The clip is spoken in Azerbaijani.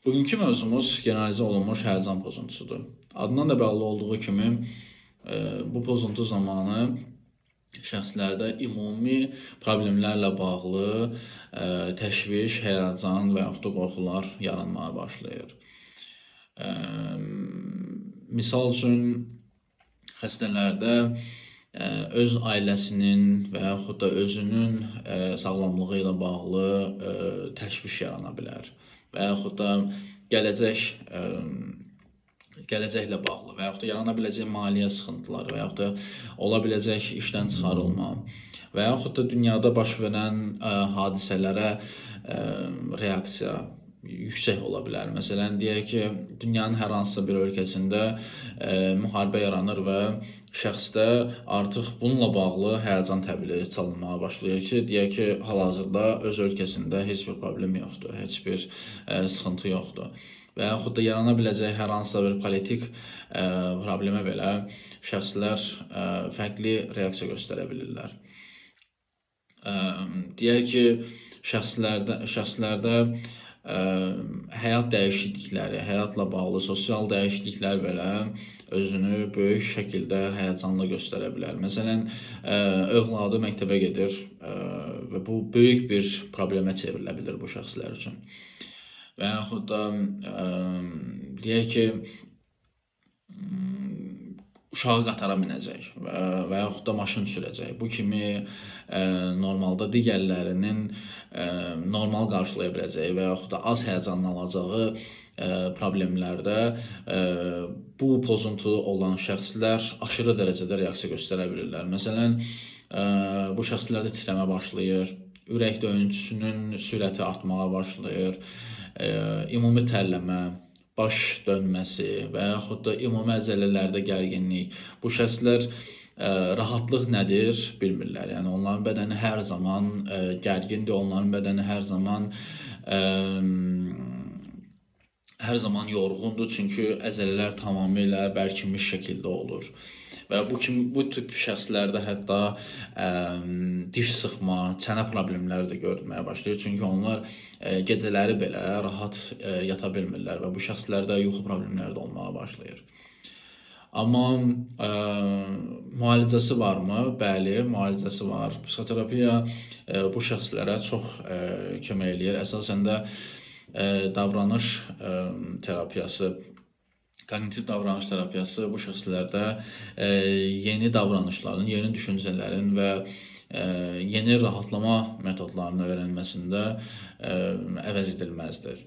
Bugünkü mövzumuz generalizə olunmuş həyəcan pozuntusudur. Adından da bəlli olduğu kimi, bu pozuntu zamanı şəxslərdə ümumi problemlərlə bağlı təşviş, həyəcan və yaxud da qorxular yaranmağa başlayır. Misal üçün, xəstələrdə öz ailəsinin və yaxud da özünün sağlamlığı ilə bağlı təşviş yarana bilər. Və yaxud da gələcəklə bağlı və yaxud da yarana biləcək maliyyə sıxıntıları və yaxud da ola biləcək işdən çıxarılma və yaxud da dünyada baş verən hadisələrə reaksiya yüksək ola bilər. Məsələn, deyək ki, dünyanın hər hansısa bir ölkəsində müharibə yaranır və şəxsdə artıq bununla bağlı həyəcan təbili çalınmağa başlayır ki, deyək ki, hal-hazırda öz ölkəsində heç bir problem yoxdur, heç bir sıxıntı yoxdur. Və yaxud da yarana biləcək hər hansısa bir politik problemə belə şəxslər fərqli reaksiya göstərə bilirlər. Deyək ki, şəxslərdə həyat dəyişiklikləri, həyatla bağlı sosial dəyişikliklər belə özünü böyük şəkildə həyəcanla göstərə bilər. Məsələn, övladı məktəbə gedir və bu böyük bir problemə çevrilə bilər bu şəxslər üçün. Və yaxud da deyək ki, uşağı qatara minəcək və yaxud da maşın sürəcək. Bu kimi normalda digərlərinin normal qarşılaya biləcəyi və yaxud da az həyəcanlanacağı problemlərdə bu pozuntu olan şəxslər aşırı dərəcədə reaksiya göstərə bilirlər. Məsələn, bu şəxslərdə titrəmə başlayır, ürək döyüntüsünün sürəti artmağa başlayır, ümumi tərləmə, baş dönməsi və yaxud da ümumi əzələlərdə gərginlik. Bu şəxslər rahatlıq nədir bilmirlər. Yəni onların bədəni hər zaman gərgindir, onların bədəni hər zaman yorğundur, çünki əzələlər tamamilə bərkinmiş şəkildə olur. Və bu tip şəxslərdə hətta diş sıxma, çənə problemləri də görülməyə başlayır. Çünki onlar gecələri belə rahat yata bilmirlər və bu şəxslərdə yuxu problemləri də olmağa başlayır. Amma müalicəsi varmı? Bəli, müalicəsi var. Psixoterapiya bu şəxslərə çox kömək eləyir. Əsasən də davranış terapiyası, kognitiv davranış terapiyası bu şəxslərdə yeni davranışların, yeni düşüncələrin və yeni rahatlama metodlarının öyrənməsində əvəz edilməzdir.